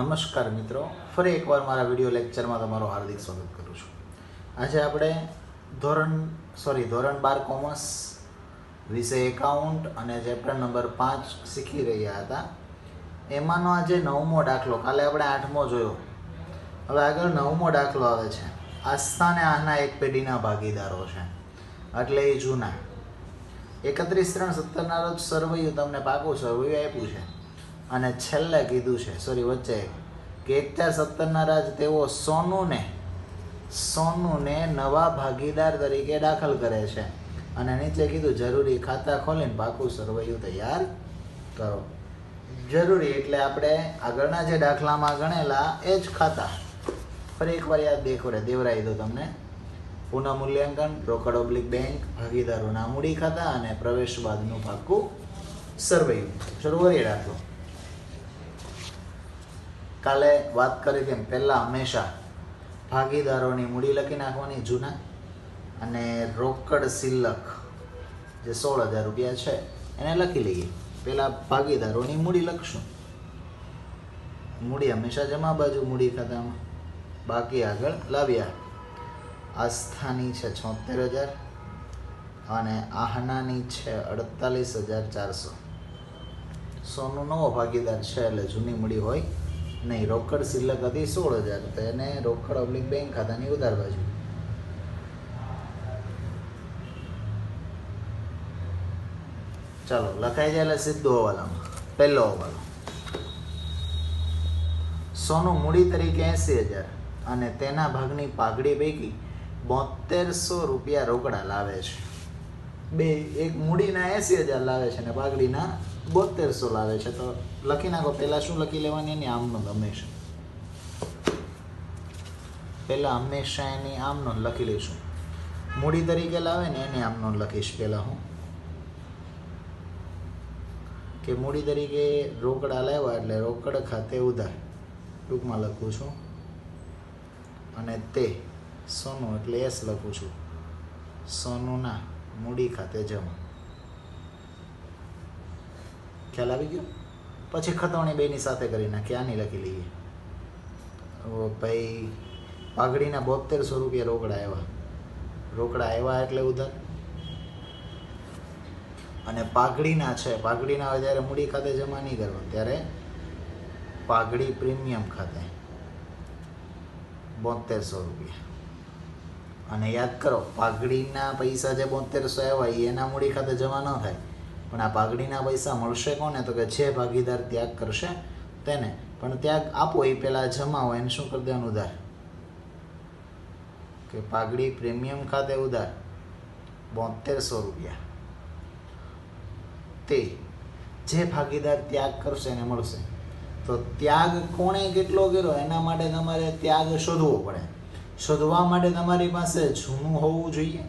નમસ્કાર મિત્રો, ફરી એકવાર મારા વિડીયો લેક્ચરમાં તમારું હાર્દિક સ્વાગત કરું છું. આજે આપણે ધોરણ 12 કોમર્સ વિષય એકાઉન્ટ અને ચેપ્ટર નંબર 5 શીખી રહ્યા હતા. એમાંનો આજે 9મો દાખલો, કાલે આપણે 8મો જોયો. હવે આગળ 9મો દાખલો આવે છે. આસ્થા અને આહના એક પેઢીના ભાગીદારો છે, એટલે એ જૂના. 31/3/17 રોજ સર્વૈયું તમને પાકું સર્વૈયું આપ્યું છે અને છેલ્લે કીધું છે વચ્ચે કે 1/4/17 રાજ તેઓ સોનુને નવા ભાગીદાર તરીકે દાખલ કરે છે અને નીચે કીધું જરૂરી ખાતા ખોલીને પાકું સર્વૈયું તૈયાર કરો. જરૂરી એટલે આપણે આગળના જે દાખલામાં ગણેલા એ જ ખાતા ફરી એકવાર યાદ દેવરાઈ દો તમને. પુનઃ મૂલ્યાંકન, રોકડ ઓબ્લિક બેંક, ભાગીદારોના મૂડી ખાતા અને પ્રવેશ બાદનું પાકું સર્વૈયું. શરૂ કરીએ દાખલો. કાલે વાત કરી તેમ પહેલાં હંમેશા ભાગીદારોની મૂડી લખી નાખવાની જૂના, અને રોકડ શિલ્લક જે 16,000 રૂપિયા છે એને લખી લઈએ. પહેલાં ભાગીદારોની મૂડી લખશું. મૂડી હંમેશા જમા બાજુ મૂડી ખાતામાં, બાકી આગળ લાવ્યા. આસ્થાની છે 76,000 અને આહનાની છે 48,400. સોનું નવો ભાગીદાર છે એટલે જૂની મૂડી હોય નહીં. રોકડ શિલ્લક હતી 16,000, તો એને રોકડ ઓબ્લિક બેંક ખાતાની ઉધાર બાજુ. ચાલો લખાઈ જાય એટલે સીધો હવાલામાં. પહેલો હવાલો, સોનું મૂડી તરીકે 80,000 અને તેના ભાગની પાઘડી પૈકી 7200 રૂપિયા રોકડા લાવે છે. એક મૂડીના 80,000 લાવે છે અને પાઘડીના 7200 લાવે છે. તો લખી નાખો. પહેલાં શું લખી લેવાની? એની આમનો હંમેશા. પહેલાં હંમેશા એની આમનો લખી લઈશું. મૂડી તરીકે લાવે ને એની આમનો લખીશ પહેલાં હું, કે મૂડી તરીકે રોકડા લાવ્યા એટલે રોકડ ખાતે ઉધાર ટૂંકમાં લખું છું. અને તે સોનું એટલે એસ લખું છું. સોનુના મૂડી ખાતે જમા. ખ્યાલ આવી ગયો? પછી ખતવણી બેની સાથે કરી નાખી. આની લખી લઈએ. ભાઈ પાઘડીના 7200 રૂપિયા રોકડા આવ્યા એટલે ઉધાર. અને પાઘડીના છે, પાઘડીના હોય ત્યારે મૂડી ખાતે જમા નહીં કરવાનું, ત્યારે પાઘડી પ્રીમિયમ ખાતે 7200 રૂપિયા. અને યાદ કરો, પાઘડીના પૈસા જે 7200 આવ્યા એના મૂડી ખાતે જમા ન થાય, પણ આ પાઘડીના પૈસા મળશે કોને? તો કે જે ભાગીદાર ત્યાગ કરશે તેને. પણ ત્યાગ આપો એ પહેલાં જમા હોય એને શું કરી દેવાનું? ઉધાર. કે પાઘડી પ્રીમિયમ ખાતે ઉધાર 7200 રૂપિયા. તે જે ભાગીદાર ત્યાગ કરશે એને મળશે. તો ત્યાગ કોણે કેટલો કર્યો એના માટે તમારે ત્યાગ શોધવો પડે. શોધવા માટે તમારી પાસે જૂનું હોવું જોઈએ.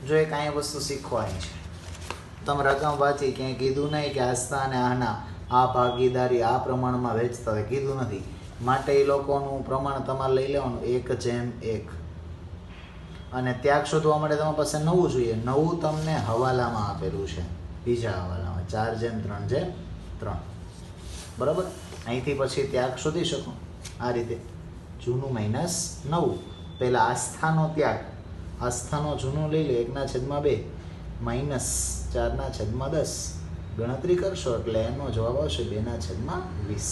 જો એ કાંઈ વસ્તુ શીખવાની છે. તમે રકમ વાંચી ક્યાંય કીધું નહીં કે આસ્થા અને આહના આ ભાગીદારી આ પ્રમાણમાં વેચતા હોય, કીધું નથી. માટે એ લોકોનું પ્રમાણ તમારે લઈ લેવાનું 1:1. અને ત્યાગ શોધવા માટે તમારી પાસે નવું જોઈએ. નવું તમને હવાલામાં આપેલું છે, બીજા હવાલામાં 4:3:3. બરાબર? અહીંથી પછી ત્યાગ શોધી શકો આ રીતે. જૂનું માઇનસ નવું. પહેલાં આસ્થાનો ત્યાગ, આસ્થાનો જૂનું લઈ લે 1/2 માઇનસ 4/10. ગણતરી કરશો એટલે એનો જવાબ આવશે 2/20.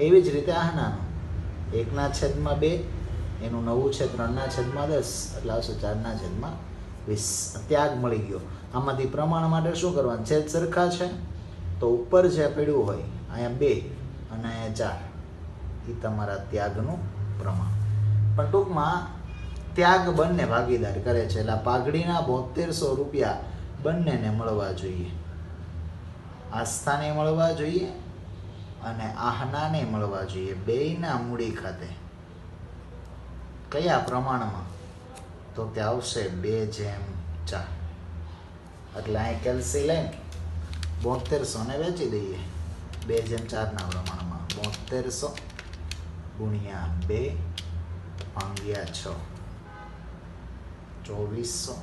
એવી જ રીતે આહનાનો 1/2, એનું નવું છે 3/10, એટલે આવશે 4/20. ત્યાગ મળી ગયો. આમાંથી પ્રમાણ માટે શું કરવાનું? છેદ સરખા છે તો ઉપર જે પડ્યું હોય અહીંયા 2 અને અહીંયા 4, એ તમારા ત્યાગનું પ્રમાણ. પણ ટૂંકમાં ત્યાગ બંને ભાગીદાર કરે છે, એટલે પાઘડીના 7200 રૂપિયા બંનેને મળવા જોઈએ. આસ્થાને મળવા જોઈએ અને આહનાને મળવા જોઈએ. બેયના મૂડી ખાતે કયા પ્રમાણમાં? તો કે આવશે 2:4. એટલે અહીં કેલ્સી લઈને 7200 ને વેચી દઈએ 2:4 પ્રમાણમાં. 7200 ગુણ્યા 2 ભાગ્યા 6, 2400.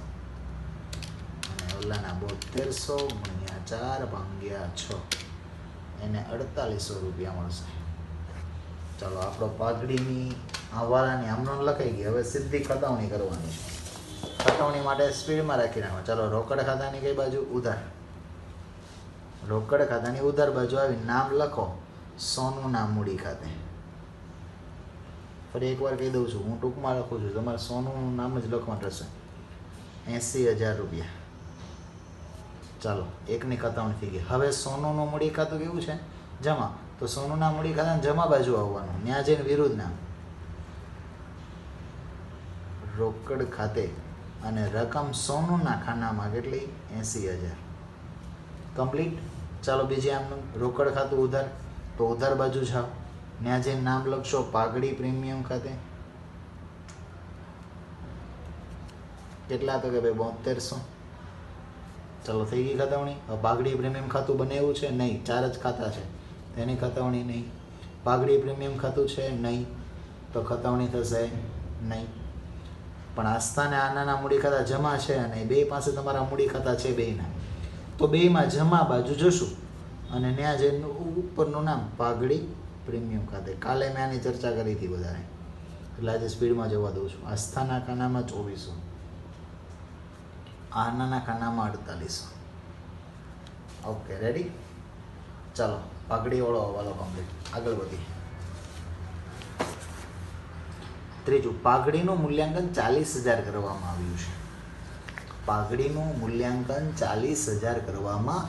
અને ઓલાના 7200 ગુણ્યા 4 ભાગ્યા 6, એને 4800 રૂપિયા મળશે. ચાલો આપણો પાઘડીની આવાળાની આમનો લખાઈ ગઈ. હવે સીધી ખતાવણી કરવાની છે. ખતાવણી માટે સ્પીડમાં રાખી નાખો. ચાલો રોકડ ખાતાની કઈ બાજુ? ઉધાર. રોકડ ખાતાની ઉધાર બાજુ આવી નામ લખો સોનુના મૂડી ખાતે. ફરી એકવાર કહી દઉં છું, હું ટૂંકમાં લખું છું, તમારે સોનુનું નામ જ લખવાનું રહેશે. 80,000 રૂપિયા. ચાલો એકની ખતાવણી થઈ ગઈ. હવે સોનુનું મૂડી ખાતું કેવું છે? જમા. તો સોનુના મૂડી ખાતાને જમા બાજુ આવવાનું, ત્યાં જઈને વિરુદ્ધ નામ રોકડ ખાતે અને રકમ સોનુના ખાનામાં કેટલી? 80,000. કમ્પ્લીટ. ચાલો બીજી આમનું રોકડ ખાતું ઉધાર, તો ઉધાર બાજુ જાઓ, ત્યાં જઈને નામ લખશો પાઘડી પ્રીમિયમ ખાતે. કેટલા? તો કે ભાઈ 7200. ચાલો થઈ ગઈ ખતાવણી. હવે પાઘડી પ્રીમિયમ ખાતું બનાવ્યું છે? નહીં. 4 જ ખાતા છે, તેની ખતાવણી નહીં. પાઘડી પ્રીમિયમ ખાતું છે? નહીં, તો ખતાવણી થશે નહીં. પણ આસ્થાને આનાના મૂડી ખાતા જમા છે અને બે પાસે તમારા મૂડી ખાતા છે બેયના, તો બેયમાં જમા બાજુ જશું અને ત્યાં જઈને ઉપરનું નામ પાઘડી પ્રીમિયમ ખાતે. કાલે મેં આની ચર્ચા કરી હતી વધારે, એટલે આજે સ્પીડમાં જવા દઉં છું. આસ્થાના ખાનામાં 2400, આનાના ખાનામાં 4800. Okay ready. ચાલો પાઘડીવાળો હવાલો કમ્પ્લીટ. આગળ વધી. ત્રીજું, પાઘડીનું મૂલ્યાંકન 40,000 કરવામાં આવ્યું છે. પાઘડીનું મૂલ્યાંકન 40,000 કરવામાં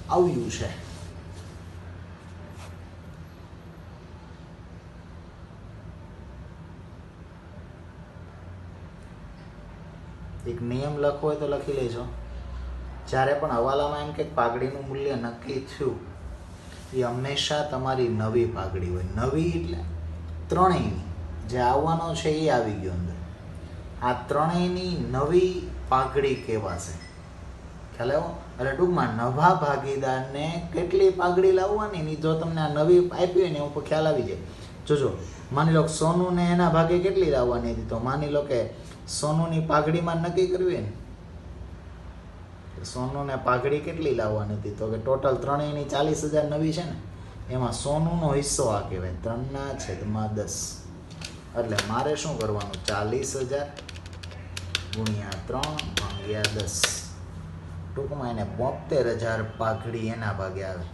આવ્યું છે. એક નિયમ લખવો હોય તો લખી લેજો. જ્યારે પણ હવાલામાં એમ કે પાઘડીનું મૂલ્ય નક્કી થયું, એ હંમેશા તમારી નવી પાઘડી હોય. નવી એટલે ત્રણેયની, જે આવવાનો છે એ આવી ગયો અંદર. આ ત્રણેયની નવી પાઘડી કહેવાશે. ખ્યાલ આવ્યો? એટલે ટૂંકમાં નવા ભાગીદારને કેટલી પાઘડી લાવવાની ની જો તમને આ નવી આપી હોય ને ઉપર ખ્યાલ આવી જાય. જોજો, માની લો સોનુને એના ભાગે કેટલી લાવવાની હતી, તો માની લો કે સોનુની પાઘડીમાં નક્કી કરવી ને, સોનુને પાઘડી કેટલી લાવવાની હતી, તો કે ટોટલ ત્રણેયની 40,000 નવી છે ને, એમાં સોનુનો હિસ્સો આ કહેવાય 3/10. એટલે મારે શું કરવાનું? 40,000 ગુણ્યા 3/10. ટૂંકમાં એને 72,000 પાઘડી એના ભાગે આવે.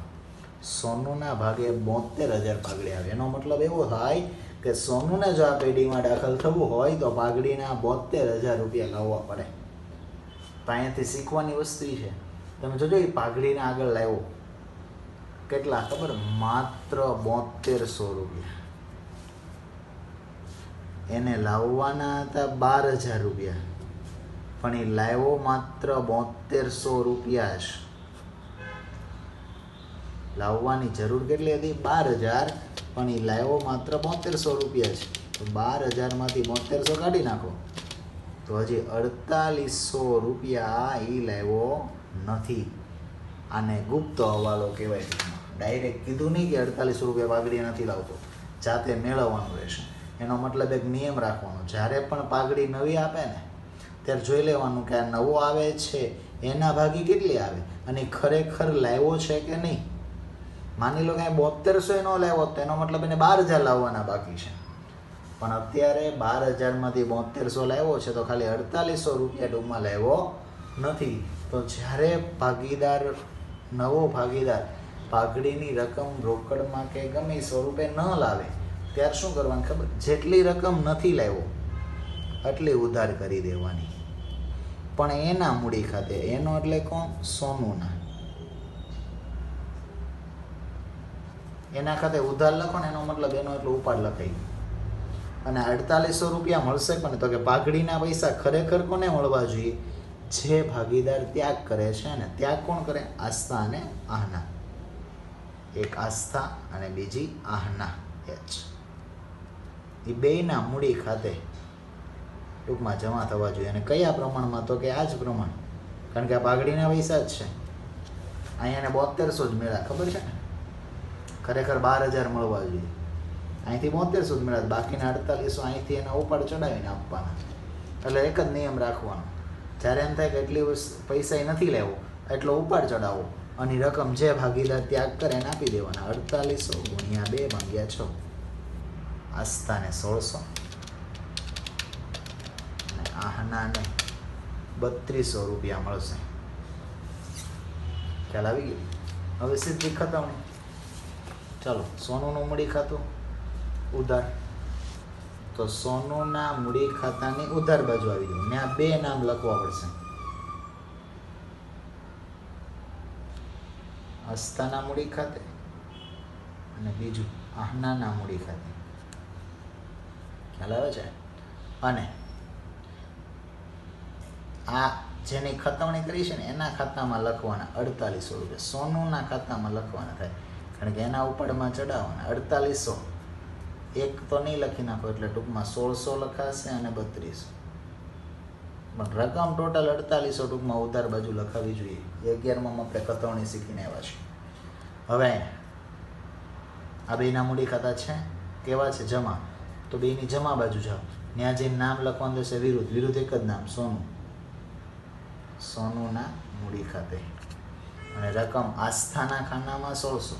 સોનુના ભાગે 72,000 પાઘડી આવે. એનો મતલબ એવો થાય કે સોનુને જો આ પેઢીમાં દાખલ થવું હોય તો પાઘડીના 72,000 રૂપિયા લાવવા પડે. તો અહીંયાથી શીખવાની વસ્તુ છે. તમે જોજો એ પાઘડીને આગળ લાવ્યો કેટલા ખબર? માત્ર 7200 રૂપિયા. એને લાવવાના હતા 12,000 રૂપિયા, પણ એ લાવ્યો માત્ર 7200 રૂપિયા જ. લાવવાની જરૂર કેટલી હતી? 12,000, પણ એ લાવ્યો માત્ર 7200 રૂપિયા છે. તો 12,000માંથી 7200 કાઢી નાખો તો હજી 4800 રૂપિયા એ લાવ્યો નથી. આને ગુપ્ત હવાલો કહેવાય. ડાયરેક્ટ કીધું નહીં કે 4800 રૂપિયા પાઘડી નથી લાવતો, જાતે મેળવવાનું રહેશે. એનો મતલબ એક નિયમ રાખવાનો, જ્યારે પણ પાઘડી નવી આપે ને ત્યારે જોઈ લેવાનું કે આ નવો આવે છે એના ભાગી કેટલી આવે અને ખરેખર લાવ્યો છે કે નહીં. માની લો કે 7200 નો લાવ્યો તો એનો મતલબ એને 12,000 લાવવાના બાકી છે, પણ અત્યારે 12,000માંથી 7200 લાવ્યો છે તો ખાલી 4800 રૂપિયા ટૂંકમાં લાવ્યો નથી. તો જ્યારે ભાગીદાર, નવો ભાગીદાર પાઘડીની રકમ રોકડમાં કે ગમે સ્વરૂપે ન લાવે ત્યારે શું કરવાનું ખબર? જેટલી રકમ નથી લાવ્યો એટલી ઉધાર કરી દેવાની, પણ એના મૂડી ખાતે. એનો એટલે કોણ? સોનુના. એના ખાતે ઉધાર લખો ને એનો મતલબ એનો એટલો ઉપાડ લખાઈ. અને 4800 રૂપિયા મળશે પણ તો કે પાઘડીના પૈસા ખરેખર કોને મળવા જોઈએ? જે ભાગીદાર ત્યાગ કરે છે ને. ત્યાગ કોણ કરે? આસ્થા અને આહના. એક આસ્થા અને બીજી આહના. એ બેયના મૂડી ખાતે ટૂંકમાં જમા થવા જોઈએ. અને કયા પ્રમાણમાં? તો કે આ જ પ્રમાણ, કારણ કે આ પાઘડીના પૈસા જ છે. અહીંયાને 7200 જ મળ્યા, ખબર છે ને? ખરેખર 12,000 મળવા જોઈએ. અહીંથી 7200 જ મળ્યા, બાકીના 4800 અહીંથી એના ઉપાડ ચડાવીને આપવાના. એટલે એક જ નિયમ રાખવાનો, જ્યારે એમ થાય કે એટલી પૈસા નથી લેવો એટલો ઉપાડ ચડાવો અને રકમ જે ભાગીદાર ત્યાગ કરે એને આપી દેવાના. 4800 ગુણ્યા 2/6. આસ્થાને 1600 અને આહનાને 3200 રૂપિયા મળશે. ખ્યાલ આવી ગયો? હવે સીધી ખતવણી. ચાલો, સોનુનું મૂડી ખાતું ઉધાર, તો સોનુના મૂડી ખાતાની ઉધાર બાજુ આવી ગયું. ત્યાં 2 નામ લખવા પડશે. આસ્થાના મૂડી ખાતે અને બીજું આહનાના મૂડી ખાતે. ખ્યાલ આવે છે? અને આ જેની ખતવણી કરી છે ને એના ખાતામાં લખવાના 4800 રૂપિયા, સોનુના ખાતામાં લખવાના થાય, કારણ કે એના ઉપાડમાં ચડાવવાના 4800. એક તો નહીં લખી નાખો એટલે ટૂંકમાં 1600 લખાશે અને 3200, પણ રકમ ટોટલ 4800 ટૂંકમાં ઉધાર બાજુ લખાવી જોઈએ. 11માં આપણે ખતવણી શીખીને આવ્યા છીએ. હવે આ બેના મૂડી ખાતા છે કેવા છે? જમા. તો બેની જમા બાજુ જાઓ, ત્યાં જઈને નામ લખવાનું થશે વિરુદ્ધ. વિરુદ્ધ એક જ નામ, સોનું. સોનુના મૂડી ખાતે અને રકમ આસ્થાના ખાનામાં 1600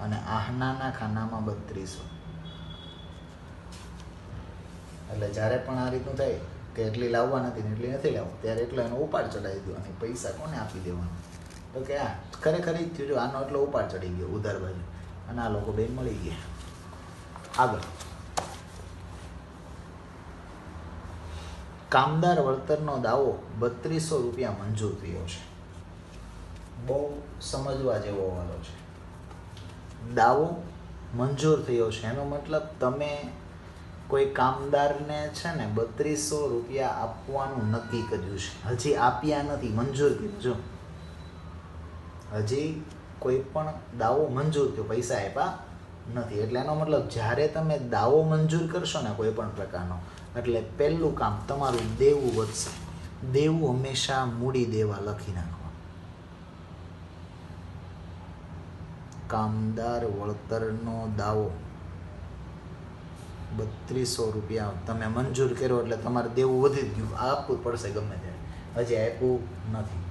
અને આહનાના ખાનામાં 3200. એટલે જ્યારે પણ આ રીતનું થાય કે એટલી લાવવા નથી ને એટલી નથી લાવવા, ત્યારે એટલો એનો ઉપાડ ચડાવી દો અને પૈસા કોને આપી દેવાનો? તો કે આ ખરેખર જ થયું, જો આનો એટલો ઉપાડ ચડી ગયો ઉધાર બાજુ અને આ લોકો બેન મળી ગયા. આગળ, કામદાર વળતરનો દાવો 3200 રૂપિયા મંજૂર થયો છે. બહુ સમજવા જેવો વાલો છે. દાવો મંજૂર થયો છે એનો મતલબ તમે કોઈ કામદારને છે ને 3200 રૂપિયા આપવાનું નક્કી કર્યું છે. હજી આપ્યા નથી, મંજૂર કર્યું. જો હજી કોઈ પણ દાવો મંજૂર થયો, પૈસા આપ્યા નથી. એટલે એનો મતલબ જ્યારે તમે દાવો મંજૂર કરશો ને કોઈ પણ પ્રકારનો, એટલે પહેલું કામ તમારું દેવું વધશે. દેવું હંમેશા મૂડી દેવા લખી નાખવા. કામદાર વળતરનો દાવો 3200 રૂપિયા તમે મંજૂર કર્યો એટલે તમારે દેવું વધી ગયું. આપવું પડશે ગમે ત્યારે, હજી આપ્યું નથી.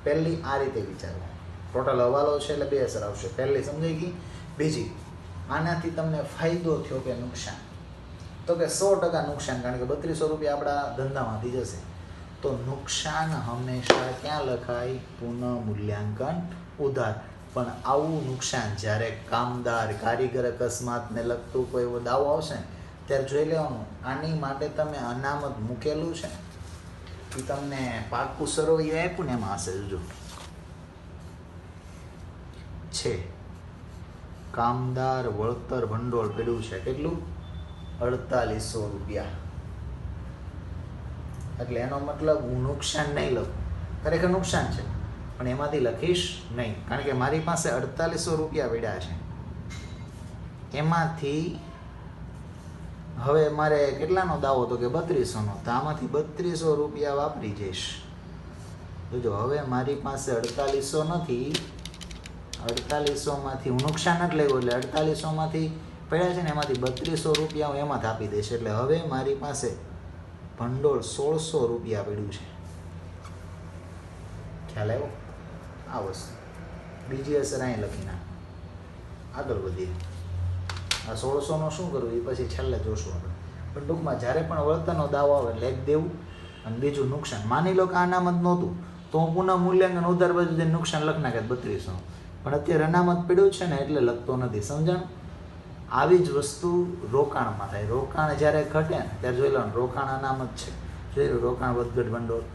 પહેલી આ રીતે વિચારો. ટોટલ હવાલો છે એટલે 2 અસર આવશે. પહેલી સમજાઈ ગઈ. બીજી, આનાથી તમને ફાયદો થયો કે નુકસાન? તો કે 100% નુકસાન, કારણ કે 3200 રૂપિયા આપણા ધંધામાંથી જશે. તો નુકસાન હંમેશા ક્યાં લખાય? પુનઃ મૂલ્યાંકન ઉધાર. પણ આવું નુકસાન જ્યારે કામદાર કારીગર અકસ્માતને લગતું કોઈ એવો દાવો આવશે ને ત્યારે જોઈ લેવાનું, આની માટે તમે અનામત મૂકેલું છે એ તમને પાકું સરવૈયું આપ્યું ને એમાં હશે. જો છે કામદાર વળતર ભંડોળ પડ્યું છે, કેટલું? 4800 રૂપિયા. એટલે એનો મતલબ હું નુકસાન નહીં લખું, ખરેખર નુકસાન છે પણ એમાંથી લખીશ નહીં, કારણ કે મારી પાસે 4800 રૂપિયા પડ્યા છે. એમાંથી હવે મારે કેટલાનો દાવો હતો કે 3200નો, તો આમાંથી 3200 રૂપિયા વાપરી જઈશ. જોજો હવે મારી પાસે 4800 નથી, 4800માંથી હું નુકસાન જ લેવું, એટલે 4800માંથી પડ્યા છે ને એમાંથી 3200 રૂપિયા હું એમાં આપી દઈશ. એટલે હવે મારી પાસે ભંડોળ 1600 રૂપિયા પડ્યું છે. ખ્યાલ આવ્યો? આ વસ્તુ બીજી અસર અહીં લખી નાખ. આગળ વધીએ. આ 1600નો શું કરવું એ પછી છેલ્લે જોશું આપણે. પણ ટૂંકમાં જ્યારે પણ વળતરનો દાવો આવે એટલે એક દેવું અને બીજું નુકસાન. માની લો કે અનામત નહોતું તો હું પુનઃ મૂલ્યાંકન ઉધાર બાજુ જઈને નુકસાન લખી નાખે 3200, પણ અત્યારે અનામત પડ્યું છે ને એટલે લખતો નથી. સમજણ? આવી જ વસ્તુ રોકાણમાં થાય. રોકાણ જ્યારે ઘટે ને ત્યારે જોઈ લો રોકાણ અનામત છે, જોઈ લો રોકાણ વધઘટ ભંડોળ.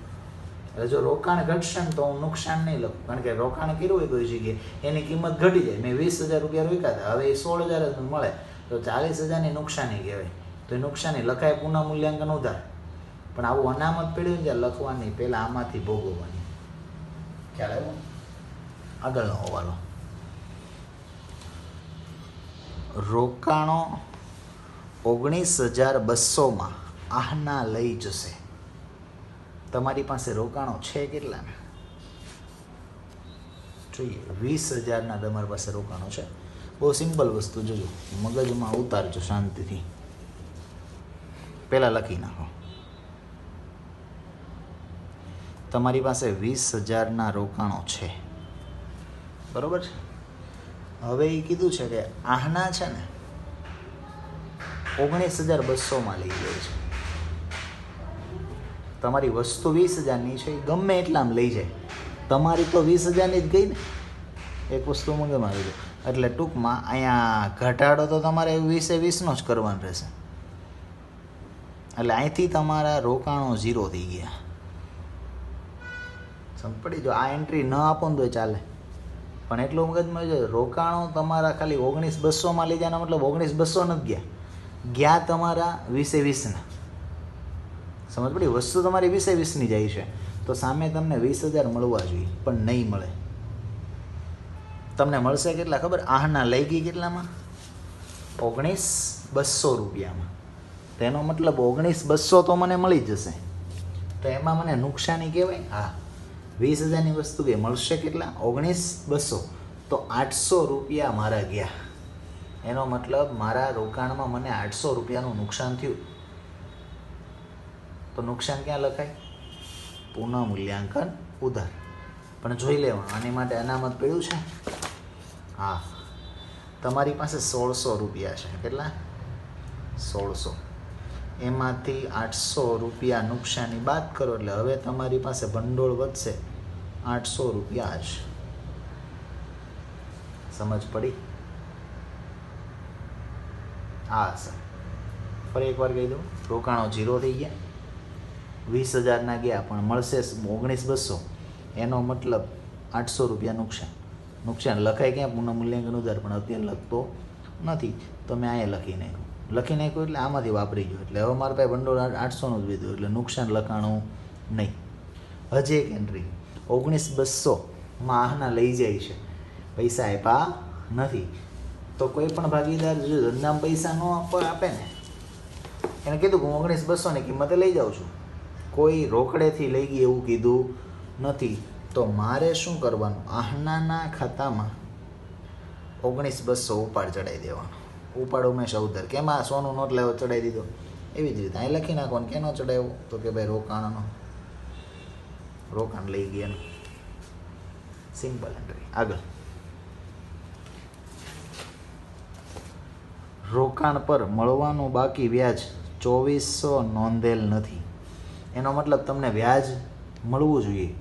એટલે જો રોકાણ ઘટશે ને તો હું નુકસાન નહીં લખું, કારણ કે રોકાણ કર્યું હોય કોઈ જગ્યાએ એની કિંમત ઘટી જાય. મેં 20000 રૂપિયા રોક્યા હતા, હવે એ 16000 જ મળે તો 40000ની નુકસાની કહેવાય. તો એ નુકસાની લખાય પુનઃ મૂલ્યાંકન ઉધાર. પણ આવું અનામત પડ્યું ને ત્યાં લખવાની પહેલાં આમાંથી ભોગવવાની. ખ્યાલ આવ્યો? આગળનો હવાલો. રોકાણો 19200માં આહના લઈ જશે. તમારી પાસે રોકાણો છે કેટલા? જોઈએ. 20000ના તમારી પાસે રોકાણો છે. બહુ સિમ્પલ વસ્તુ, જોજો મગજમાં ઉતારજો શાંતિથી. પહેલાં લખી નાખો. તમારી પાસે 20000ના રોકાણો છે, બરોબર છે? હવે એ કીધું છે કે આહના છે ને 19,200 લઈ જાય છે. તમારી વસ્તુ 20,000ની છે, એ ગમે એટલામાં લઈ જાય. તમારી તો 20,000ની જ ગઈ ને, એક વસ્તુ મંગાવી આવી જાય. એટલે ટૂંકમાં અહીંયા ઘટાડો તો તમારે 20/20નો જ કરવાનો રહેશે. એટલે અહીંથી તમારા રોકાણો 0 થઈ ગયા. સમજ પડી? જો આ એન્ટ્રી ન આપો ને તો ચાલે, પણ એટલું મગજમાં જો રોકાણો તમારા ખાલી 19,200માં લઈ જવાના, મતલબ 19,200 નથી ગયા તમારા 20/20ના. સમજ પડી? વસ્તુ તમારી 20/20ની જાય છે, તો સામે તમને 20,000 મળવા જોઈએ, પણ નહીં મળે. તમને મળશે કેટલા ખબર? આહના લઈ ગઈ કેટલામાં? 19,200 રૂપિયામાં. તેનો મતલબ 19,200 તો મને મળી જશે, તો એમાં મને નુકસાની કહેવાય? હા. 20,000ની વસ્તુ કે મળશે કેટલા? 19,200. તો 800 રૂપિયા મારા ગયા. એનો મતલબ મારા રોકાણમાં મને 800 રૂપિયાનું નુકસાન થયું. તો નુકસાન ક્યાં લખાય? પુનઃ મૂલ્યાંકન ઉધાર. પણ જોઈ લેવાનું, આની માટે અનામત પડ્યું છે. હા, તમારી પાસે 1,600 રૂપિયા છે. કેટલા? 1,600. એમાંથી 800 રૂપિયા નુકસાની બાદ કરો, એટલે હવે તમારી પાસે ભંડોળ વધશે 800 રૂપિયા જ. સમજ પડી? હા સર, ફરી એકવાર કહી દઉં. રોકાણો 0 થઈ ગયા, 20,000ના ગયા, પણ મળશે 19,200. એનો મતલબ 800 રૂપિયા નુકસાન. નુકસાન લખાય ક્યાં? પુનઃ મૂલ્યાંકન ઉધાર, પણ અત્યારે લખતો નથી, તો મેં અહીંયા લખી નાખ્યું એટલે આમાંથી વાપરી ગયો. એટલે હવે મારા પાસે ભંડોળ 800નું જ લીધું, એટલે નુકસાન લખાણું નહીં. હજી એક એન્ટ્રી 19,200માં આહના લઈ જાય છે, પૈસા આપ્યા નથી. તો કોઈ પણ ભાગીદાર જો ધંધામાં પૈસા ન આપે ને, એને કીધું કે હું 19,200ની કિંમતે લઈ જાઉં છું, કોઈ રોકડેથી લઈ ગઈ એવું કીધું નથી, તો મારે શું કરવાનું? આહનાના ખાતામાં 19,200 ઉપાડ ચડાવી દેવાનો. ઉપાડ ઉમેશ અવધાર. કેમાં? સોનું નોટ લેવો ચડાવી દીધો. એવી જ રીતે અહીં લખી નાખવાનું. કેનો ચડાવ્યો? તો કે ભાઈ રોકાણનો. રોકાણ લઈ ગયા. Simple entry. આગળ, રોકાણ પર મળવાનું બાકી વ્યાજ 2,400 નોંધેલ નથી. એનો મતલબ તમને વ્યાજ મળવું જોઈએ,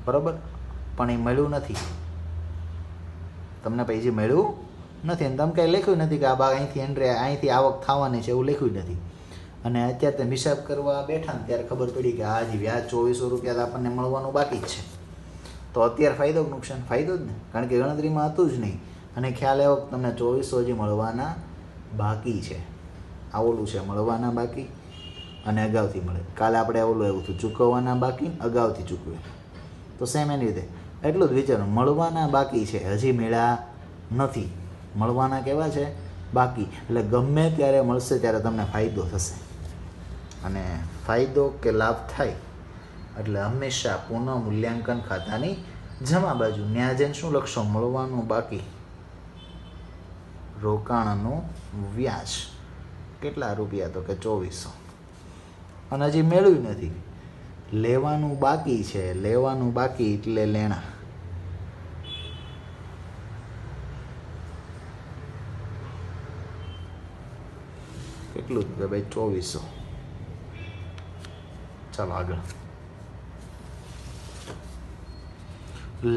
બરાબર, પણ એ મળ્યું નથી. તમને પૈસા મળ્યું નથી, અને તમે કંઈ લખ્યું નથી કે આ ભાગ અહીંથી એન્ટ્રી, અહીંથી આવક થવાની છે, એવું લખ્યું નથી. અને અત્યારે તમે હિસાબ કરવા બેઠા ને ત્યારે ખબર પડી કે આ જે વ્યાજ 2,400 રૂપિયા તો આપણને મળવાનું બાકી જ છે. તો અત્યારે ફાયદો કે નુકસાન? ફાયદો જ ને, કારણ કે ગણતરીમાં હતું જ નહીં. અને ખ્યાલ આવ્યો કે તમને 2,400 હજી મળવાના બાકી છે. આ ઓલું છે મળવાના બાકી, અને અગાઉથી મળે. કાલે આપણે ઓલું એવું હતું ચૂકવવાના બાકી, અગાઉથી ચૂકવે. તો સેમ એની રીતે એટલું જ વિચારો, મળવાના બાકી છે, હજી મળ્યા નથી. મળવાના કેવા છે? બાકી. એટલે ગમે ત્યારે મળશે ત્યારે તમને ફાયદો થશે. અને ફાયદો કે લાભ થાય એટલે હંમેશા પુનઃ મૂલ્યાંકન ખાતાની જમા બાજુ ન્યા જઈને શું લખશો? મળવાનું બાકી, રોકાણનું વ્યાજ કેટલા રૂપિયા? તો કે 2,400. અને હજી મેળવ્યું નથી. લેવાનું બાકી છે, લેવાનું બાકી એટલે લેણા. કેટલું? કે ભાઈ 2,400. ચાલો આગળ.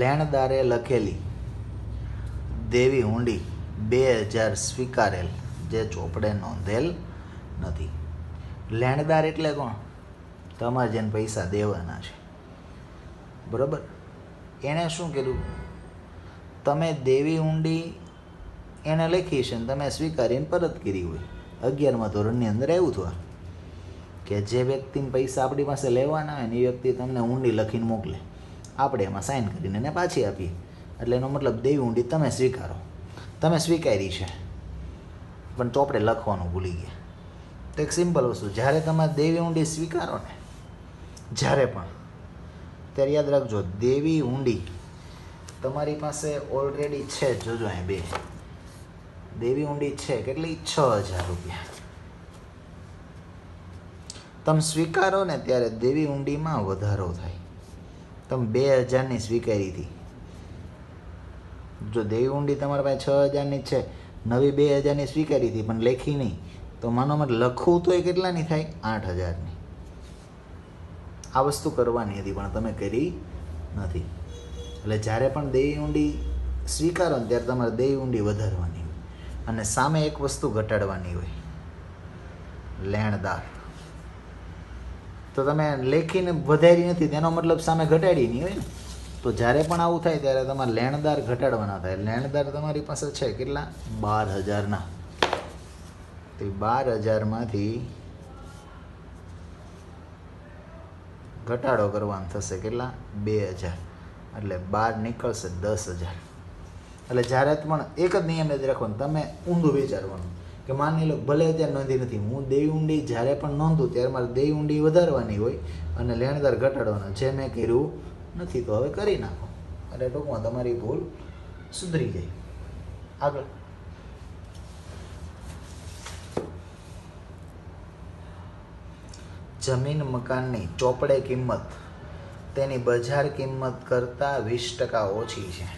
લેણદારે લખેલી દેવી હુંડી 2,000 સ્વીકારેલ, જે ચોપડે નોંધેલ નથી. લેણદાર એટલે કોણ? તમારે જેને પૈસા દેવાના છે, બરાબર. એણે શું કર્યું? તમે દેવી ઊંડી એને લખી છે ને તમે સ્વીકારીને પરત કરી હોય. 11મા ધોરણની અંદર એવું થયું કે જે વ્યક્તિને પૈસા આપણી પાસે લેવાના હોય ને એ વ્યક્તિ તમને ઊંડી લખીને મોકલે, આપણે એમાં સાઇન કરીને એને પાછી આપીએ. એટલે એનો મતલબ દેવી ઊંડી તમે સ્વીકારો. તમે સ્વીકારી છે, પણ ચોપડે લખવાનું ભૂલી ગયા. તો એક સિમ્પલ વસ્તુ, જ્યારે તમે દેવી ઊંડી સ્વીકારો ને, જ્યારે પણ, ત્યારે યાદ રાખજો દેવી ઊંડી તમારી પાસે ઓલરેડી છે. જોજો અહીં 2 દેવી ઊંડી છે. કેટલી? 6,000 રૂપિયા. તમે સ્વીકારો ને ત્યારે દેવી ઊંડીમાં વધારો થાય. તમે 2,000ની સ્વીકારી હતી. જો દેવી ઊંડી તમારા પાસે 6,000ની છે, નવી 2,000ની સ્વીકારી હતી પણ લેખી નહીં, તો માનો માટે લખવું તો એ કેટલાની થાય? 8,000ની. આ વસ્તુ કરવાની હતી પણ તમે કરી નથી. એટલે જ્યારે પણ દેવી ઊંડી સ્વીકારો ને ત્યારે તમારે દેવી ઊંડી વધારવાની હોય અને સામે એક વસ્તુ ઘટાડવાની હોય, લેણદાર. તો તમે લેખીને વધારી નથી તેનો મતલબ સામે ઘટાડી નહીં હોય ને. તો જ્યારે પણ આવું થાય ત્યારે તમારે લેણદાર ઘટાડવાના થાય. લેણદાર તમારી પાસે છે કેટલા? 12,000ના. તો 12,000માંથી ઘટાડો કરવાનો થશે કેટલા? 2,000. એટલે 12 નીકળશે 10,000. એટલે જ્યારે પણ એક જ નિયમ યાદ રાખવાનો, તમે ઊંધું વિચારવાનું કે માની લો ભલે અત્યારે નોંધી નથી, હું દેવી ઊંડી જ્યારે પણ નોંધું ત્યારે મારે દેવી ઊંડી વધારવાની હોય અને લેણદાર ઘટાડવાનો. જે મેં કર્યું નથી તો હવે કરી નાખો. એટલે ટૂંકમાં તમારી ભૂલ સુધરી જાય. આગળ જમીન મકાનની ચોપડે કિંમત તેની બજાર કિંમત કરતાં 20% ઓછી છે.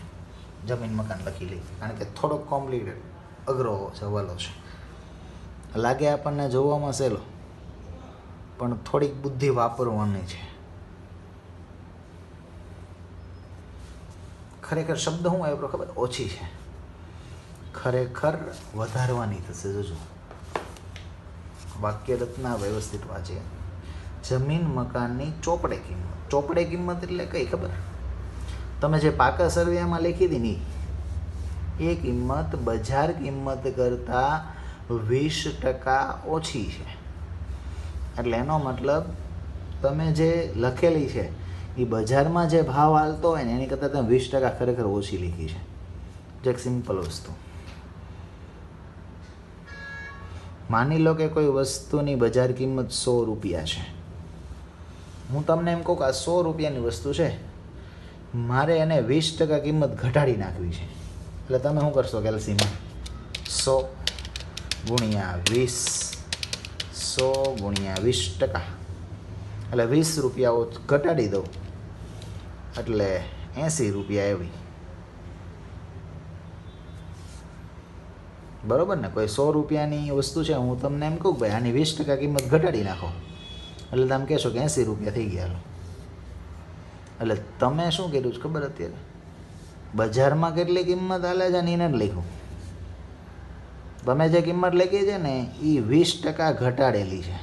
જમીન મકાન લખી લે, કારણ કે થોડોક કોમ્પ્લિકેટેડ અઘરો સવાલો છે. લાગે આપણને જોવામાં સહેલો, પણ થોડીક બુદ્ધિ વાપરવાની છે. ખરેખર શબ્દ શું આવ્યો ખબર? ઓછી છે. ખરેખર વધારવાની થશે. જોજો વાક્ય રચના વ્યવસ્થિત વાંચીએ. જમીન મકાનની ચોપડે કિંમત. ચોપડે કિંમત એટલે કઈ ખબર? તમે જે પાકા સર્વેમાં લખી હતી ને એ કિંમત બજાર કિંમત કરતાં 20% ઓછી છે. એટલે એનો મતલબ તમે જે લખેલી છે એ બજારમાં જે ભાવ હાલતો હોય ને એની કરતાં તમે 20% ખરેખર ઓછી લખી છે. જે એક સિમ્પલ વસ્તુ. માની લો કે કોઈ વસ્તુની બજાર કિંમત 100 રૂપિયા છે. હું તમને એમ કહું કે આ 100 રૂપિયાની વસ્તુ છે, મારે એને 20% કિંમત ઘટાડી નાખવી છે. એટલે તમે શું કરશો કેલ્સીમાં? 100 ગુણ્યા 20, 100 ગુણ્યા 20%. એટલે 20 રૂપિયા ઘટાડી દઉં એટલે 80 રૂપિયા આવી. બરાબર ને? કોઈ 100 રૂપિયાની વસ્તુ છે, હું તમને એમ કહું ભાઈ આની 20% કિંમત ઘટાડી નાખો, એટલે તમે કહેશો કે 80 રૂપિયા થઈ ગયા. એટલે તમે શું કર્યું છે ખબર? અત્યારે બજારમાં કેટલી કિંમત હાલે છે ને એને જ લખ્યું. તમે જે કિંમત લખી છે ને એ 20% ઘટાડેલી છે.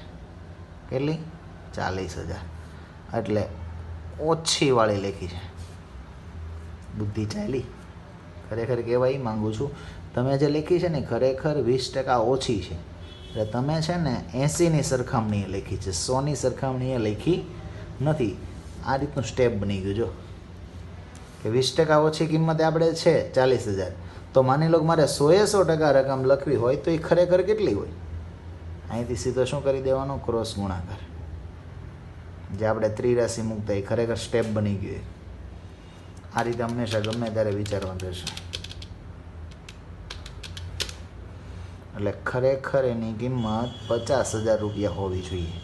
કેટલી? 40,000. એટલે ઓછી વાળી લખી છે. બુદ્ધિ ચાલી. ખરેખર કહેવા એ માગું છું, તમે જે લખી છે ને ખરેખર 20% ઓછી છે. એટલે તમે છે ને 80ની સરખામણીએ લખી છે, 100ની સરખામણીએ લખી નથી. આ રીતનું સ્ટેપ બની ગયું. જો કે 20% ઓછી કિંમતે આપણે છે 40,000, તો માની લો કે મારે 100% રકમ લખવી હોય તો એ ખરેખર કેટલી હોય? અહીંથી સીધો શું કરી દેવાનો? ક્રોસ ગુણાકાર. જે આપણે ત્રિરાશિ મૂકતા એ ખરેખર સ્ટેપ બની ગયું. આ રીતે હંમેશા ગમે ત્યારે વિચારવાનું રહેશે. એટલે ખરેખર એની કિંમત 50,000 રૂપિયા હોવી જોઈએ.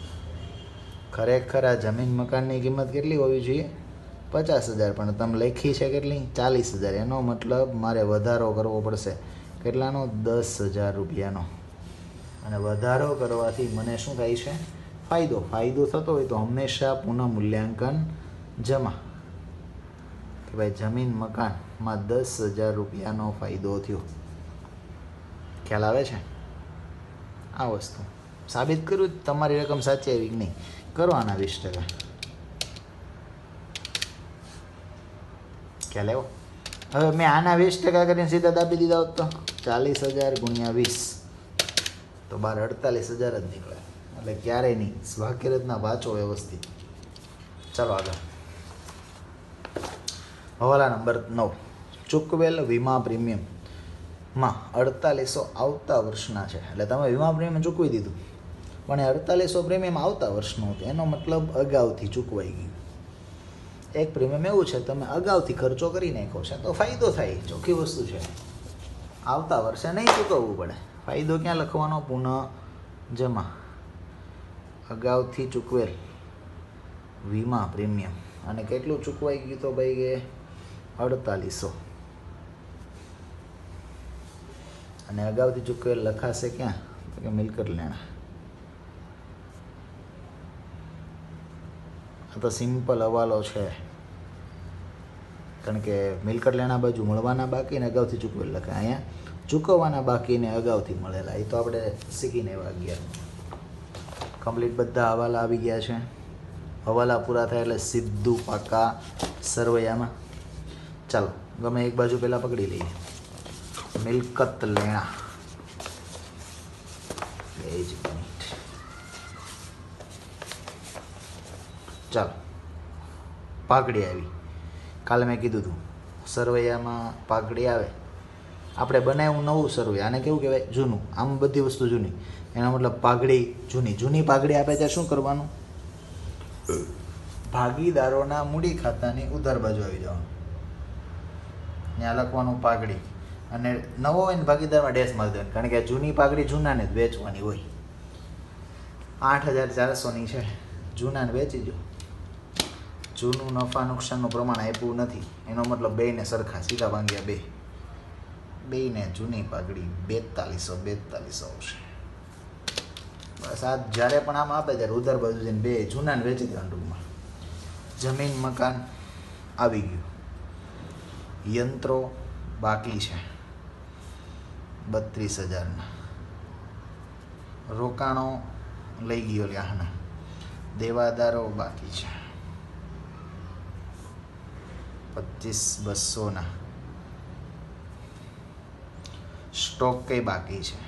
ખરેખર આ જમીન મકાનની કિંમત કેટલી હોવી જોઈએ? 50,000. પણ તમે લખી છે કેટલી? 40,000. એનો મતલબ મારે વધારો કરવો પડશે. કેટલાનો? 10,000 રૂપિયાનો. અને વધારો કરવાથી મને શું થાય છે? ફાયદો. ફાયદો થતો હોય તો હંમેશા પુનઃ મૂલ્યાંકન જમા. કે ભાઈ જમીન મકાનમાં 10,000 રૂપિયાનો ફાયદો થયો. ખ્યાલ આવે છે? આ વસ્તુ સાબિત કર્યું તમારી રકમ સાચી આવી કે નહીં. કરવાના 20%. ખ્યાલ આવ્યો? હવે મેં આના 20% કરીને સીધા દાબી દીધા હોત તો 40,000 ગુણ્યા 20 તો 48,000 જ નીકળે. એટલે ક્યારેય નહીં. વાક્યરચના વાંચો વ્યવસ્થિત. ચાલો આગળ. હવાલા નંબર 9. ચૂકવેલ વીમા પ્રીમિયમ માં 4800 આવતા વર્ષના છે. એટલે તમે વીમા પ્રીમિયમ ચૂકવી દીધું, પણ એ 4800 પ્રીમિયમ આવતા વર્ષનું હતું. એનો મતલબ અગાઉથી ચૂકવાઈ ગયું. એક પ્રીમિયમ એવું છે તમે અગાઉથી ખર્ચો કરી નાખ્યો છે તો ફાયદો થાય. ચોખ્ખી વસ્તુ છે. આવતા વર્ષે નહીં ચૂકવવું પડે. ફાયદો ક્યાં લખવાનો? પુનઃ જમા. અગાઉથી ચૂકવેલ વીમા પ્રીમિયમ અને કેટલું ચૂકવાઈ ગયું? તો ભાઈ કે 4800. અને અગાઉથી ચૂકવેલ લખાશે ક્યાં? કે મિલકત લેણા. આ તો સિમ્પલ હવાલો છે, કારણ કે મિલકત લેણા બાજુ મળવાના બાકીને અગાઉથી ચૂકવેલ લખે. અહીંયા ચૂકવવાના બાકીને અગાઉથી મળેલા. એ તો આપણે શીખીને એવા ગયા. કમ્પ્લીટ બધા હવાલા આવી ગયા છે. હવાલા પૂરા થાય એટલે સીધું પાકા સરવૈયામાં. ચાલો ગમે એક બાજુ પહેલાં પકડી લઈએ. મિલકત લેણા. એ જ મિનિટ. ચાલો પાઘડી આવી. કાલે મેં કીધું હતું સરવૈયામાં પાઘડી આવે. આપણે બનાવ્યું નવું સરવૈયા. આને કેવું કહેવાય? જૂનું. આમ બધી વસ્તુ જૂની, એનો મતલબ પાઘડી જૂની. જૂની પાઘડી આપે ત્યારે શું કરવાનું? ભાગીદારોના મૂડી ખાતાની ઉધાર બાજુ આવી જવાનું. ત્યાં લખવાનું પાઘડી, અને નવો હોય ને ભાગીદારમાં ડેશ મારી દેવાનું, કારણ કે જૂની પાઘડી જૂનાને જ વેચવાની હોય. 8,400ની છે, જૂનાને વેચી દો. જૂનું નફા નુકસાનનું પ્રમાણ આપ્યું નથી, એનો મતલબ બેયને સરખા, સીધા ભાંગ્યા 2. બેયને જૂની પાઘડી 4200 આવશે. બસ આ જ્યારે પણ આમ આપે ત્યારે ઉધાર બાજુ જઈને બે જૂનાને વેચી દેવાનું ટૂંકમાં. જમીન મકાન આવી ગયું. યંત્રો બાકી છે 32,000ના. રોકાણો લઈ ગયો લ્યાહના. દેવાદારો બાકી છે 25,200ના. સ્ટોક કઈ બાકી છે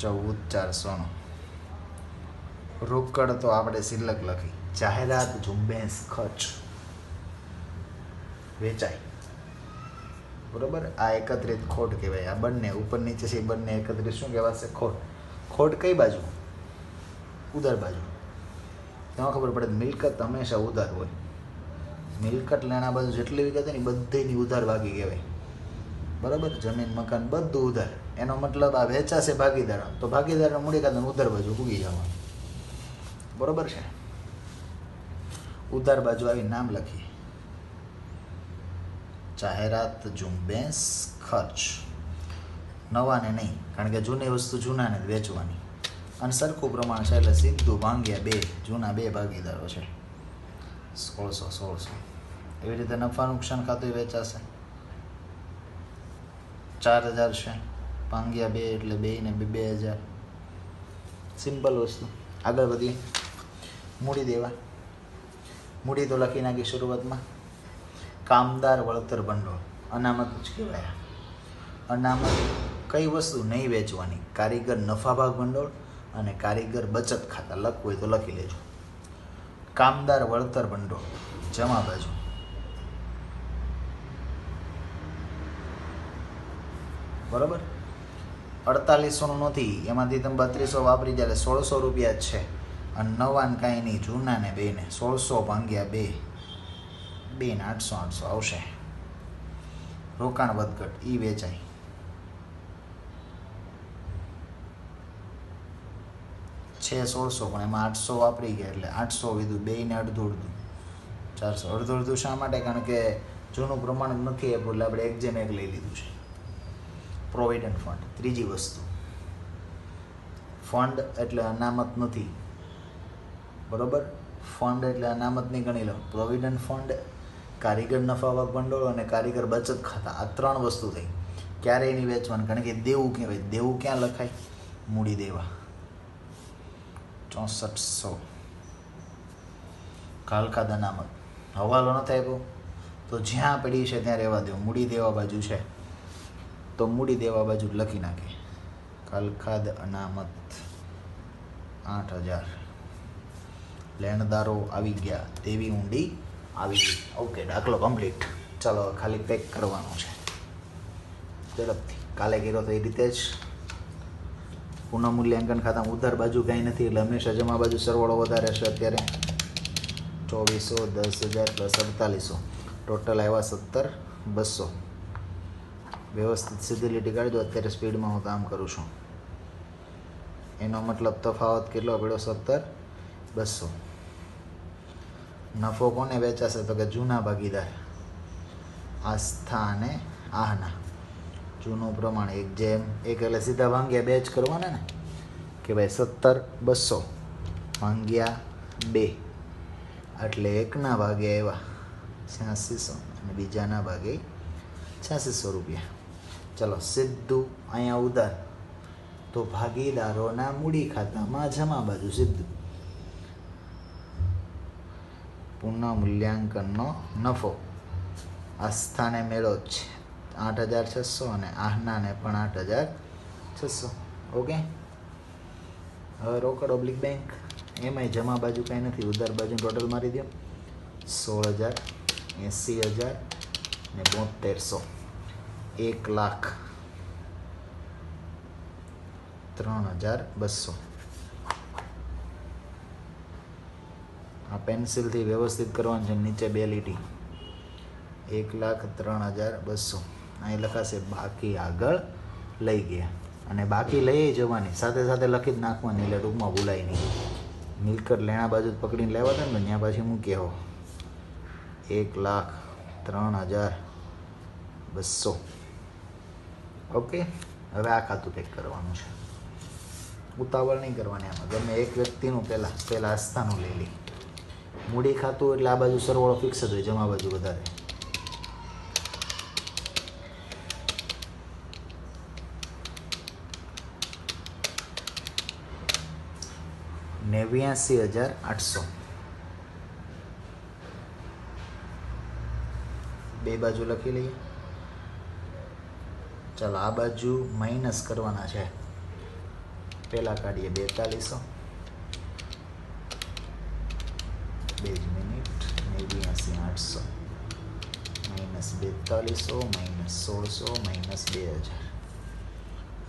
14,400નો. રોકડ તો આપણે સિલક લખી. જાહેરાત ઝુંબેશ ખર્ચ વેચાય, બરોબર. આ એકત્રિત ખોટ કહેવાય. આ બંને ઉપર નીચે છે, બંને એકત્રિત શું કહેવાશે? ખોટ. ખોટ કઈ બાજુ? ઉધાર બાજુ. તેમાં ખબર પડે મિલકત હંમેશા ઉધાર હોય. મિલકત લેણા બાજુ જેટલી વિગત હોય ને બધીની ઉધાર ભાગી કહેવાય, બરાબર. જમીન મકાન બધું ઉધાર. એનો મતલબ આ વેચાશે ભાગીદારો, તો ભાગીદારો મૂડી ખાતાની ઉધાર બાજુ ભૂગી જવાનું, બરોબર છે. ઉધાર બાજુ આવી નામ લખીએ. જાહેરાત ઝુંબેશ ખર્ચ. નવાને નહીં, કારણ કે જૂની વસ્તુ જૂનાને જ વેચવાની. અને સરખું પ્રમાણ છે એટલે સીધું ભાંગ્યા 2. જૂના 2 ભાગીદારો છે 1600. એવી રીતે નફા નુકસાન ખાતું વેચાશે 4,000 છે. ભાંગ્યા 2 એટલે 2 ને 2,000. સિમ્પલ વસ્તુ. આગળ વધીએ. મૂડી દેવા. મૂડી તો લખી નાખી શરૂઆતમાં. કામદાર વળતર ભંડોળ અનામત જ કહેવાય. અનામત કઈ વસ્તુ નહીં વેચવાની? કારીગર નફા ભાગ ભંડોળ અને કારીગર બચત ખાતા. લખવું હોય તો લખી લેજો. કામદાર વળતર ભંડોળ જમા બાજુ. બરાબર. 4800નું નથી, એમાંથી તમે 3200 વાપરી જાય 1600 રૂપિયા જ છે. અને નવાને કાંઈ નહીં, જૂનાને 2ને 1600 ભાંગ્યા 2. 2 ને 800 આવશે. રોકાણ વધઘટ એ વેચાય. છે 1600, પણ એમાં 800 વાપરી ગયા એટલે 800 વીધું. 2 ને અડધું 400. અડધું શા માટે? કારણ કે જૂનું પ્રમાણ નથી આપ્યું એટલે આપણે 1:1 લઈ લીધું છે. Provident fund. ત્રીજી વસ્તુ. ફંડ એટલે અનામત નથી, બરોબર. ફંડ એટલે અનામત નહીં ગણી લો. પ્રોવિડન્ટ ફંડ, કારીગર નફા ભાગ ભંડોળ અને કારીગર બચત ખાતા. આ 3 વસ્તુ થઈ. ક્યારેય નહીં વેચવાનું, કારણ કે દેવું કહેવાય. દેવું ક્યાં લખાય? મૂડી દેવા 6400. કાલખાદ અનામત. હવાલો નથી આપ્યો તો જ્યાં પડી છે ત્યાં રહેવા દેવું. મૂડી દેવા બાજુ છે તો મૂડી દેવા બાજુ લખી નાખે. કાલખાદ અનામત 8,000. લેણદારો આવી ગયા, દેવી ઊંડી આવી ગઈ. ઓકે, દાખલો કમ્પ્લીટ. ચાલો ખાલી પેક કરવાનો છે ઝડપથી. કાલે કર્યો તો એ રીતે જ. પુનઃ મૂલ્યાંકન ખાતામાં ઉધાર બાજુ કાંઈ નથી એટલે હંમેશા જમા બાજુ સરવાળો વધારે છે. અત્યારે 2400, 10,000 પ્લસ 4800, ટોટલ આવ્યા 17,200. વ્યવસ્થિત સીધી લીટી કાઢી દો. અત્યારે સ્પીડમાં હું કામ કરું છું. એનો મતલબ તફાવત કેટલો પડ્યો? 17,200. નફો કોને વેચાશે? તો કે જૂના ભાગીદાર આસ્થા અને આહના. જૂનું પ્રમાણ એક જેમ એક એટલે સીધા ભાંગ્યા 2 જ કરવાના ને કે ભાઈ 17,200 ભાંગ્યા 2 એટલે એકના ભાગે આવ્યા 8600 અને બીજાના ભાગે 8600 રૂપિયા. ચલો સીધું અહીંયા ઉધાર તો ભાગીદારોના મૂડી ખાતામાં જમા બાજુ સીધું. પુનઃ મૂલ્યાંકનનો નફો આસ્થાને મેળો જ છે 8,600 અને આહનાને પણ 8,600. ઓકે. હવે રોકડ ઓબ્લિક બેંક એમાંય જમા બાજુ કાંઈ નથી, ઉધાર બાજુ ટોટલ મારી દો 16,000, 80,000 ને 7200. 1,03,200. આ પેન્સિલથી વ્યવસ્થિત કરવાનું છે. નીચે 2 લીટી 1,03,200. અહીં લખાશે બાકી આગળ લઈ ગયા અને બાકી લઈ જવાની સાથે સાથે લખી જ નાખવાની એટલે ટૂંકમાં ભૂલાય નહીં. મિલકત લેણા બાજુ પકડીને લેવા હતા ને ત્યાં પાછી મૂકી આવો 1,03,200. ઓકે. હવે આ ખાતું ચેક કરવાનું છે. ઉતાવળ નહીં કરવાની આમાં. ગમે એક વ્યક્તિનું પહેલાં આસ્થાનું લઈ લઈ. મૂડી ખાતું એટલે આ બાજુ સરવાળો ફિક્સ જ હોય, જમા બાજુ વધારે. $89,800. બે બાજુ લખી લઈએ. ચાલો આ બાજુ માઇનસ કરવાના છે. પહેલાં કાઢીએ 4200. 2 મિનિટ. 89,800 માઇનસ 4200 માઇનસ 1600 માઇનસ 2000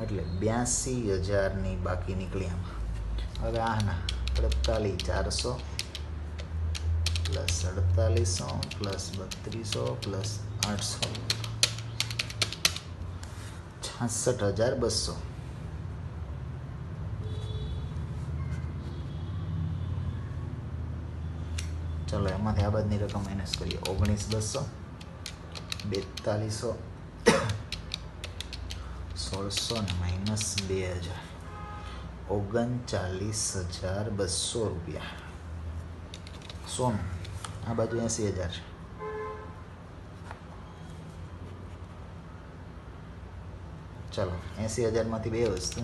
એટલે 82,000ની બાકી નીકળી આમાં. હવે આના 48,400 પ્લસ 4800 પ્લસ 3200 પ્લસ 800 66,200. ચલો એમાંથી આ બાદની રકમ માઇનસ કરીએ. 19,200, 4200, 1600 અને માઇનસ 2000 39,200 રૂપિયા. સોનું આ બાજુ 80,000 છે. ચલો 80,000માંથી બે વસ્તુ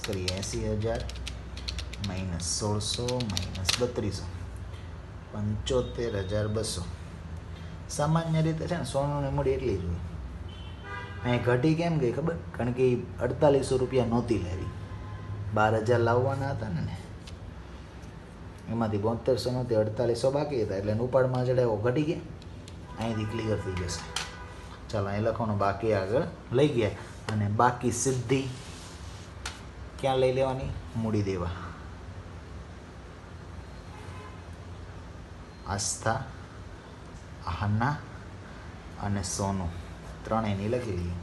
કરીએ. 80,000 માઇનસ 1600 માઇનસ 3200 75,200. સામાન્ય રીતે છે ને સોનુની મૂડી એટલી જ હોય. અહીં ઘટી કેમ ગઈ ખબર? કારણ કે 4800 રૂપિયા નહોતી લેવી, 12,000 લાવવાના હતા ને એમાંથી 7200 નહોતી, 4800 બાકી હતા એટલે ઉપાડમાં ચડાવો ઘટી ગયા. અહીંથી ક્લિયર થઈ જશે. ચાલો અહીં લખવાનું બાકી આગળ લઈ ગયા અને બાકી સીધી ક્યાં લઈ લેવાની? મૂડી દેવા. આસ્થા, આહના અને સોનું ત્રણેયની લખી લઈએ.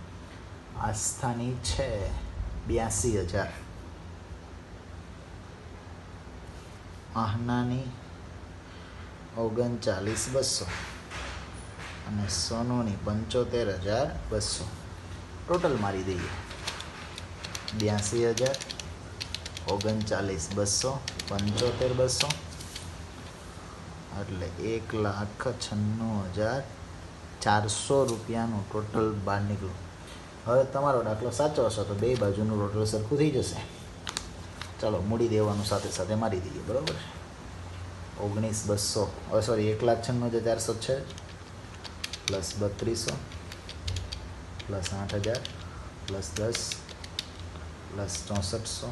આસ્થાની છે 82,000, આહનાની 39,200 અને સોનુની 75,200. ટોટલ મારી દઈએ 82,000, 39,200, 75,200 એટલે 1,96,400 રૂપિયાનું ટોટલ બહાર નીકળ્યું. હવે તમારો દાખલો સાચો હશે તો બે બાજુનું ટોટલ સરખું થઈ જશે. ચાલો મૂડી દેવાનું સાથે સાથે મારી દઈએ. બરાબર. 19,200 સોરી 1,96,400 છે plus 3200 plus 8,000 plus 10 plus 6400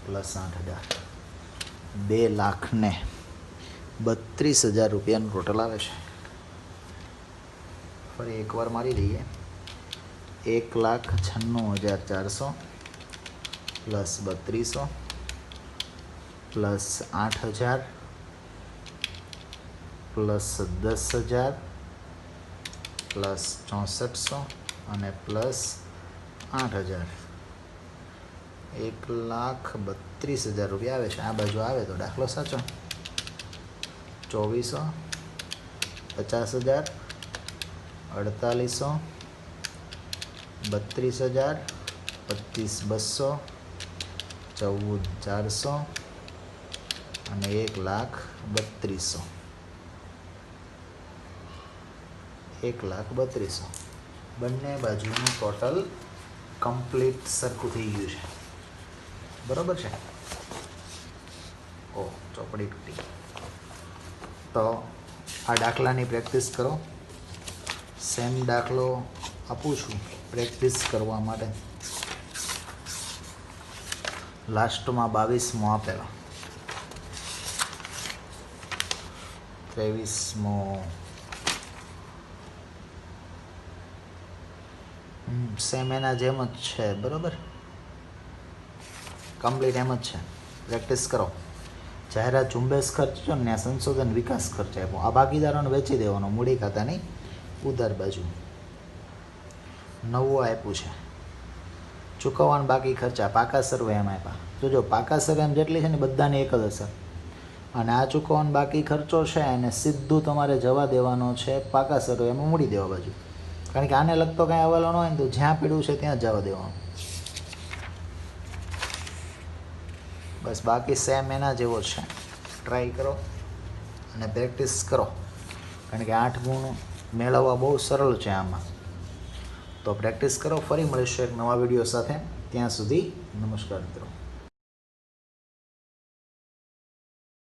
plus 8,000 2,32,000 રૂપિયાનું ટોટલ આવે છે. ફરી એકવાર મારી દઈએ. 1,96,400 પ્લસ 3200 પ્લસ 8,000 પ્લસ 10,000 પ્લસ 6400 અને પ્લસ 8,000 1,32,000 રૂપિયા આવે છે. આ બાજુ આવે તો દાખલો સાચો. 2,400, 50,000, 4800, 32,000, 25,200, 14,400 અને 1,32,000. 1,32,000 બંને બાજુનું ટોટલ કમ્પ્લીટ સરખું થઈ ગયું છે. બરાબર છે. ઓ ચોપડી તૂટી. તો આ દાખલાની પ્રેક્ટિસ કરો. સેમ દાખલો આપું છું પ્રેક્ટિસ કરવા માટે. લાસ્ટમાં 22મો આપેલો, 23મો, સેમ એના જેમ જ છે. બરાબર, કમ્પ્લીટ એમ જ છે. પ્રેક્ટિસ કરો. જાહેરાત ઝુંબેશ ખર્ચ છે ને સંશોધન વિકાસ ખર્ચ આપ્યો. આ ભાગીદારોને વેચી દેવાનો, મૂડી ખાતાની ઉધાર બાજુ. નવું આપ્યું છે ચૂકવવાના બાકી ખર્ચા, પાકા સર્વે એમ આપ્યા. તો જો પાકા સર્વે એમ જેટલી છે ને બધાની એક જ હશે. અને આ ચૂકવવાનો બાકી ખર્ચો છે એને સીધું તમારે જવા દેવાનો છે પાકા સર્વે એમાં મૂડી દેવા બાજુ. કારણ કે આને લગતો કાંઈ અહેવાલો ન હોય ને તો જ્યાં પીડ્યું છે ત્યાં જવા દેવાનું. બસ, બાકી સેમ એના જેવો છે. ટ્રાય કરો અને પ્રેક્ટિસ કરો. કારણ કે 8 ગુણ મેળવવા બહુ સરળ છે આમાં. તો પ્રેક્ટિસ કરો. ફરી મળીશું એક નવા વિડીયો સાથે. ત્યાં સુધી નમસ્કાર મિત્રો.